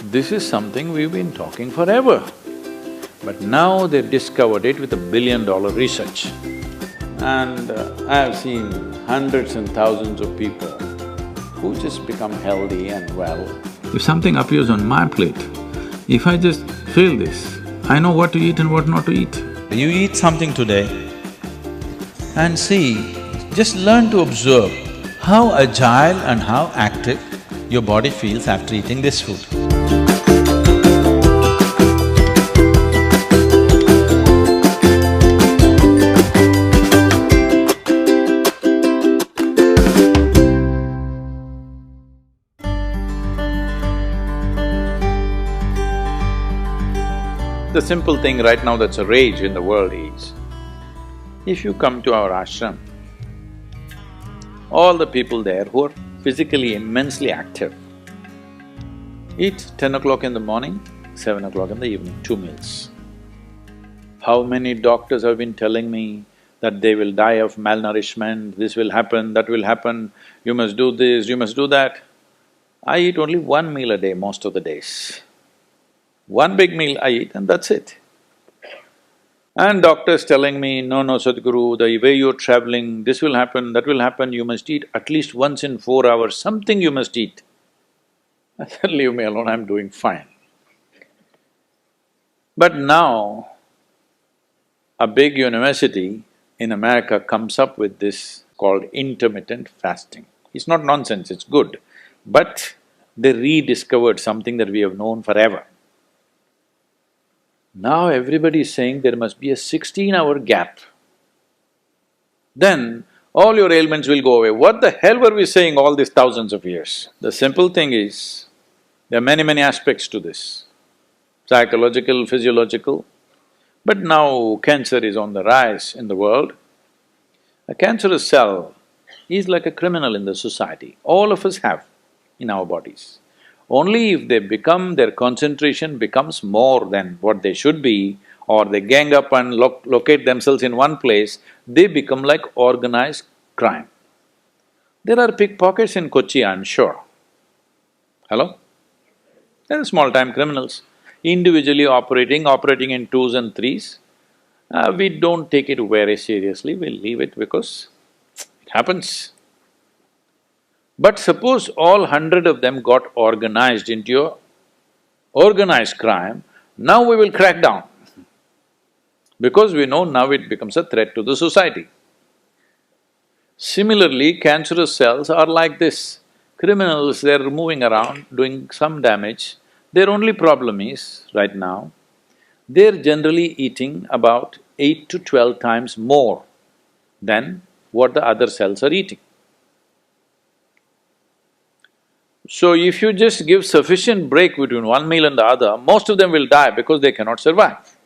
This is something we've been talking forever. But now they've discovered it with $1 billion research. And I have seen hundreds and thousands of people who just become healthy and well. If something appears on my plate, if I just feel this, I know what to eat and what not to eat. You eat something today and see, just learn to observe how agile and how active your body feels after eating this food. The simple thing right now that's a rage in the world is, if you come to our ashram, all the people there who are physically immensely active eat 10 o'clock in the morning, 7 o'clock in the evening, 2 meals. How many doctors have been telling me that they will die of malnourishment, this will happen, that will happen, you must do this, you must do that. I eat only 1 meal a day most of the days. One big meal I eat and that's it. And doctors telling me, no, Sadhguru, the way you're traveling, this will happen, that will happen, you must eat at least once in 4 hours, something you must eat. I said, leave me alone, I'm doing fine. But now, a big university in America comes up with this called intermittent fasting. It's not nonsense, it's good, but they rediscovered something that we have known forever. Now everybody is saying there must be a 16-hour gap. Then all your ailments will go away. What the hell were we saying all these thousands of years? The simple thing is, there are many aspects to this, psychological, physiological. But now cancer is on the rise in the world. A cancerous cell is like a criminal in the society, all of us have in our bodies. Only if they become… their concentration becomes more than what they should be, or they gang up and locate themselves in one place, they become like organized crime. There are pickpockets in Kochi, I'm sure. Hello? There are small-time criminals, individually operating in twos and threes. We don't take it very seriously, we leave it because it happens. But suppose all 100 of them got organized into a organized crime, now we will crack down. Because we know now it becomes a threat to the society. Similarly, cancerous cells are like this. Criminals, they're moving around, doing some damage. Their only problem is, right now, they're generally eating about 8 to 12 times more than what the other cells are eating. So if you just give sufficient break between one meal and the other, most of them will die because they cannot survive.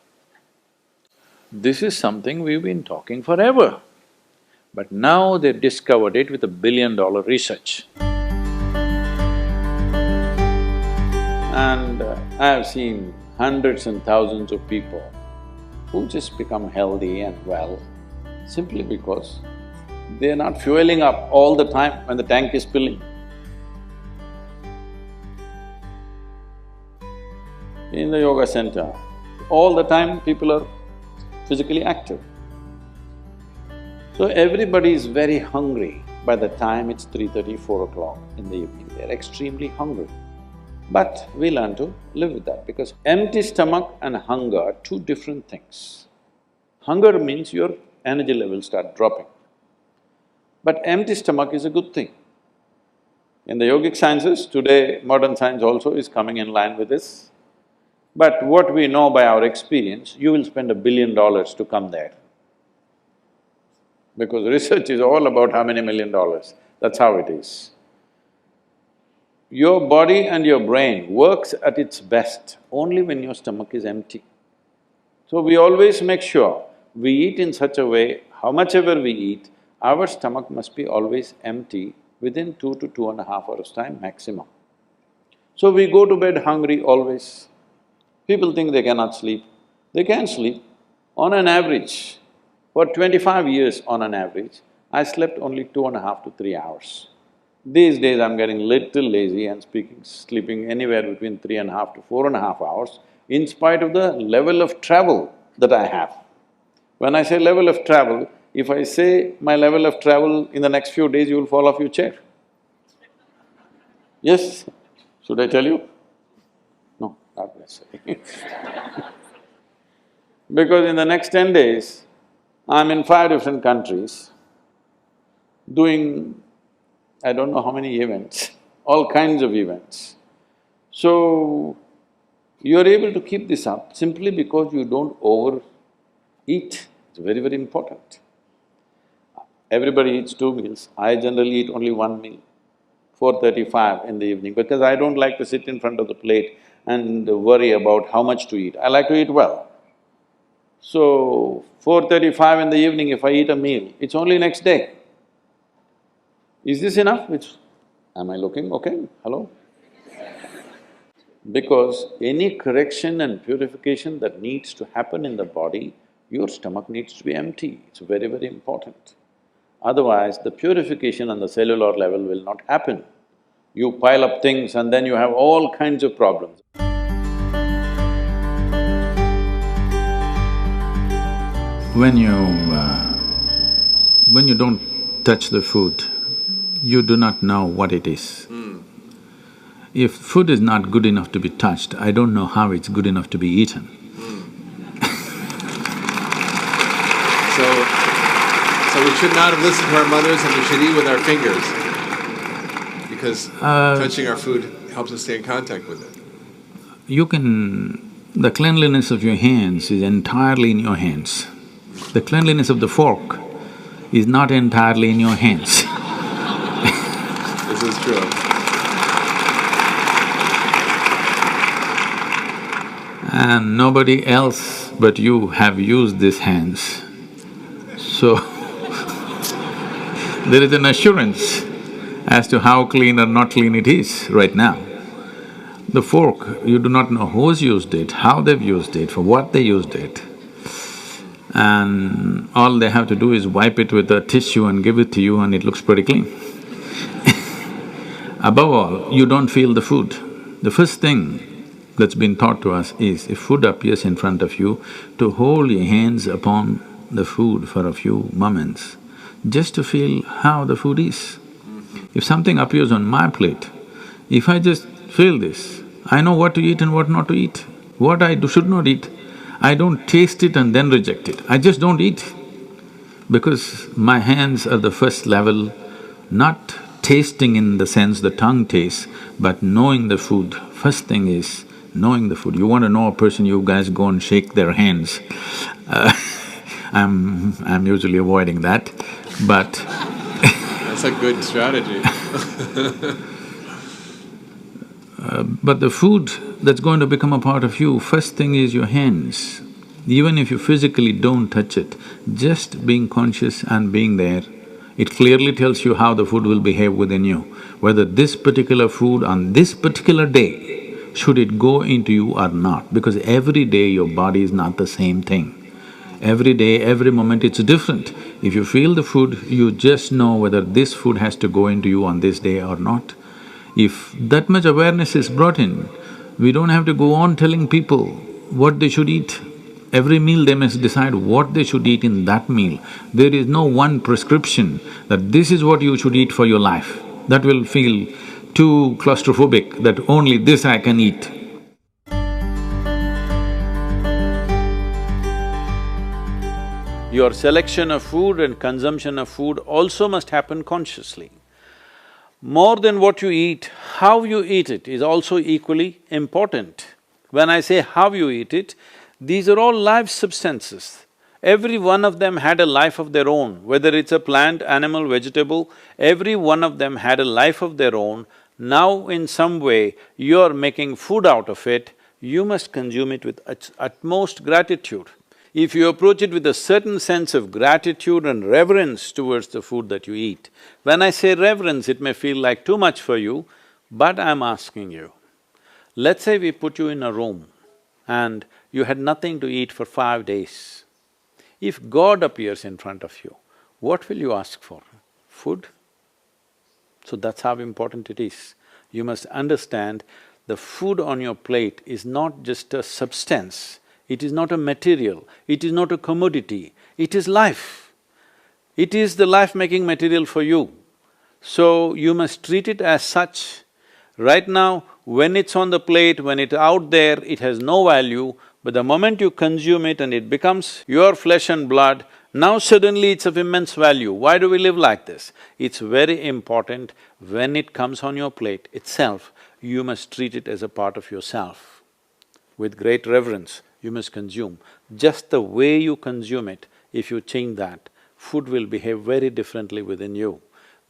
This is something we've been talking forever. But now they've discovered it with $1 billion research. And I have seen hundreds and thousands of people who just become healthy and well simply because they're not fueling up all the time when the tank is filling. In the yoga center, all the time people are physically active. So everybody is very hungry by the time it's 3:30, 4 o'clock in the evening, they're extremely hungry. But we learn to live with that because empty stomach and hunger are two different things. Hunger means your energy levels start dropping. But empty stomach is a good thing. In the yogic sciences, today modern science also is coming in line with this. But what we know by our experience, you will spend $1 billion to come there. Because research is all about how many $1 million, that's how it is. Your body and your brain works at its best only when your stomach is empty. So we always make sure we eat in such a way, how much ever we eat, our stomach must be always empty within 2 to 2.5 hours' time maximum. So we go to bed hungry always. People think they cannot sleep. They can sleep. On an average, for 25 years on an average, I slept only 2.5 to 3 hours. These days I'm getting little lazy and sleeping anywhere between 3.5 to 4.5 hours in spite of the level of travel that I have. When I say level of travel, if I say my level of travel in the next few days, you will fall off your chair. Yes? Should I tell you? No, not necessarily Because in the next 10 days, I'm in 5 different countries doing I don't know how many events, all kinds of events. So, you're able to keep this up simply because you don't overeat. It's very, very important. Everybody eats 2 meals. I generally eat only 1 meal, 4:35 in the evening, because I don't like to sit in front of the plate and worry about how much to eat. I like to eat well. So, 4:35 in the evening, if I eat a meal, it's only next day. Is this enough? Am I looking okay? Hello? Because any correction and purification that needs to happen in the body, your stomach needs to be empty. It's very, very important. Otherwise, the purification on the cellular level will not happen. You pile up things and then you have all kinds of problems. When you don't touch the food, you do not know what it is. If food is not good enough to be touched, I don't know how it's good enough to be eaten. So we should not have listened to our mothers and we should eat with our fingers because touching our food helps us stay in contact with it. The cleanliness of your hands is entirely in your hands. The cleanliness of the fork is not entirely in your hands. This is true. And nobody else but you have used these hands. So, there is an assurance as to how clean or not clean it is right now. The fork, you do not know who's used it, how they've used it, for what they used it. And all they have to do is wipe it with a tissue and give it to you and it looks pretty clean. Above all, you don't feel the food. The first thing that's been taught to us is, if food appears in front of you, to hold your hands upon the food for a few moments, just to feel how the food is. If something appears on my plate, if I just feel this, I know what to eat and what not to eat, what I should not eat. I don't taste it and then reject it, I just don't eat. Because my hands are the first level, not tasting in the sense the tongue tastes, but knowing the food. First thing is knowing the food. You want to know a person, you guys go and shake their hands. I'm usually avoiding that, but That's a good strategy. But the food that's going to become a part of you, first thing is your hands. Even if you physically don't touch it, just being conscious and being there, it clearly tells you how the food will behave within you. Whether this particular food on this particular day, should it go into you or not, because every day your body is not the same thing. Every day, every moment it's different. If you feel the food, you just know whether this food has to go into you on this day or not. If that much awareness is brought in, we don't have to go on telling people what they should eat. Every meal they must decide what they should eat in that meal. There is no one prescription that this is what you should eat for your life. That will feel too claustrophobic, that only this I can eat. Your selection of food and consumption of food also must happen consciously. More than what you eat, how you eat it is also equally important. When I say how you eat it, these are all live substances. Every one of them had a life of their own, whether it's a plant, animal, vegetable, every one of them had a life of their own. Now in some way, you're making food out of it, you must consume it with utmost gratitude. If you approach it with a certain sense of gratitude and reverence towards the food that you eat, when I say reverence, it may feel like too much for you, but I'm asking you, let's say we put you in a room and you had nothing to eat for 5 days. If God appears in front of you, what will you ask for? Food? So that's how important it is. You must understand the food on your plate is not just a substance, it is not a material, it is not a commodity, it is life. It is the life-making material for you. So you must treat it as such. Right now, when it's on the plate, when it's out there, it has no value, but the moment you consume it and it becomes your flesh and blood, now suddenly it's of immense value. Why do we live like this? It's very important when it comes on your plate itself, you must treat it as a part of yourself. With great reverence, you must consume. Just the way you consume it, if you change that, food will behave very differently within you.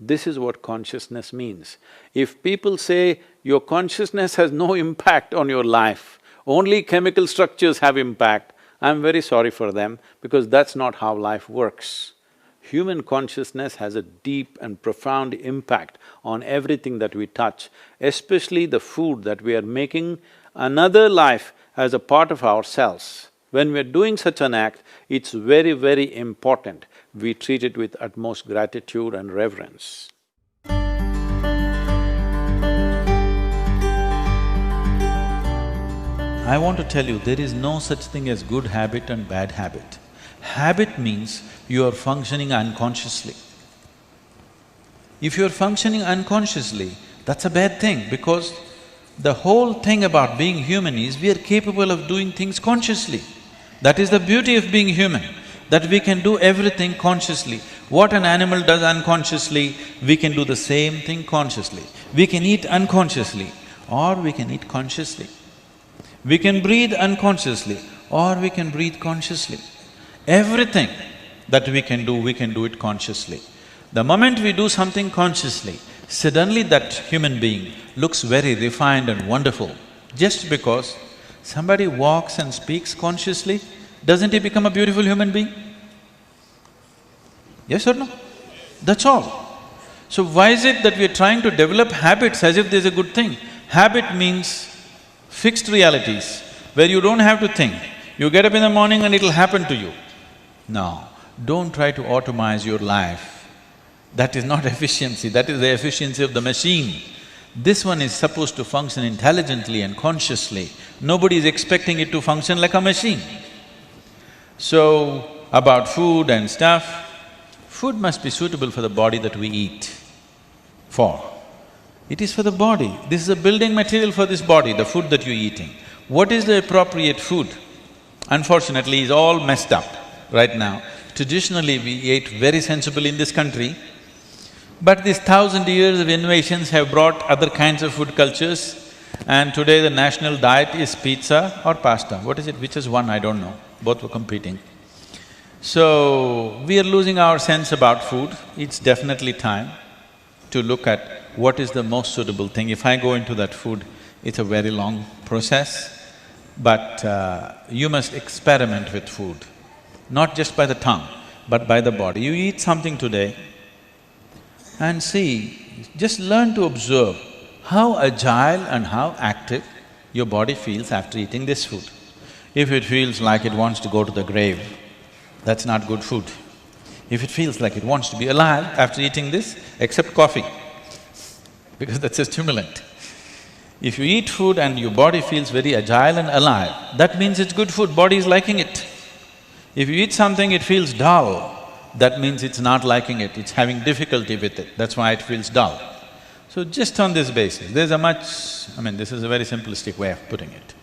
This is what consciousness means. If people say your consciousness has no impact on your life, only chemical structures have impact, I'm very sorry for them because that's not how life works. Human consciousness has a deep and profound impact on everything that we touch, especially the food that we are making another life as a part of ourselves. When we are doing such an act, it's very, very important we treat it with utmost gratitude and reverence. I want to tell you, there is no such thing as good habit and bad habit. Habit means you are functioning unconsciously. If you are functioning unconsciously, that's a bad thing because the whole thing about being human is we are capable of doing things consciously. That is the beauty of being human, that we can do everything consciously. What an animal does unconsciously, we can do the same thing consciously. We can eat unconsciously or we can eat consciously. We can breathe unconsciously or we can breathe consciously. Everything that we can do it consciously. The moment we do something consciously, suddenly that human being looks very refined and wonderful. Just because somebody walks and speaks consciously, doesn't he become a beautiful human being? Yes or no? That's all. So why is it that we are trying to develop habits as if there's a good thing? Habit means fixed realities where you don't have to think. You get up in the morning and it'll happen to you. No, don't try to automize your life. That is not efficiency, that is the efficiency of the machine. This one is supposed to function intelligently and consciously. Nobody is expecting it to function like a machine. So, about food and stuff, food must be suitable for the body that we eat for. It is for the body. This is a building material for this body, the food that you're eating. What is the appropriate food? Unfortunately, it's all messed up right now. Traditionally, we ate very sensibly in this country, but these 1,000 years of innovations have brought other kinds of food cultures, and today the national diet is pizza or pasta. What is it? Which is one? I don't know. Both were competing. So, we are losing our sense about food. It's definitely time to look at what is the most suitable thing. If I go into that food, it's a very long process, but you must experiment with food, not just by the tongue, but by the body. You eat something today and see, just learn to observe how agile and how active your body feels after eating this food. If it feels like it wants to go to the grave, that's not good food. If it feels like it wants to be alive after eating this, except coffee, because that's a stimulant. If you eat food and your body feels very agile and alive, that means it's good food, body is liking it. If you eat something, it feels dull, that means it's not liking it, it's having difficulty with it, that's why it feels dull. So just on this basis, there's a much… this is a very simplistic way of putting it.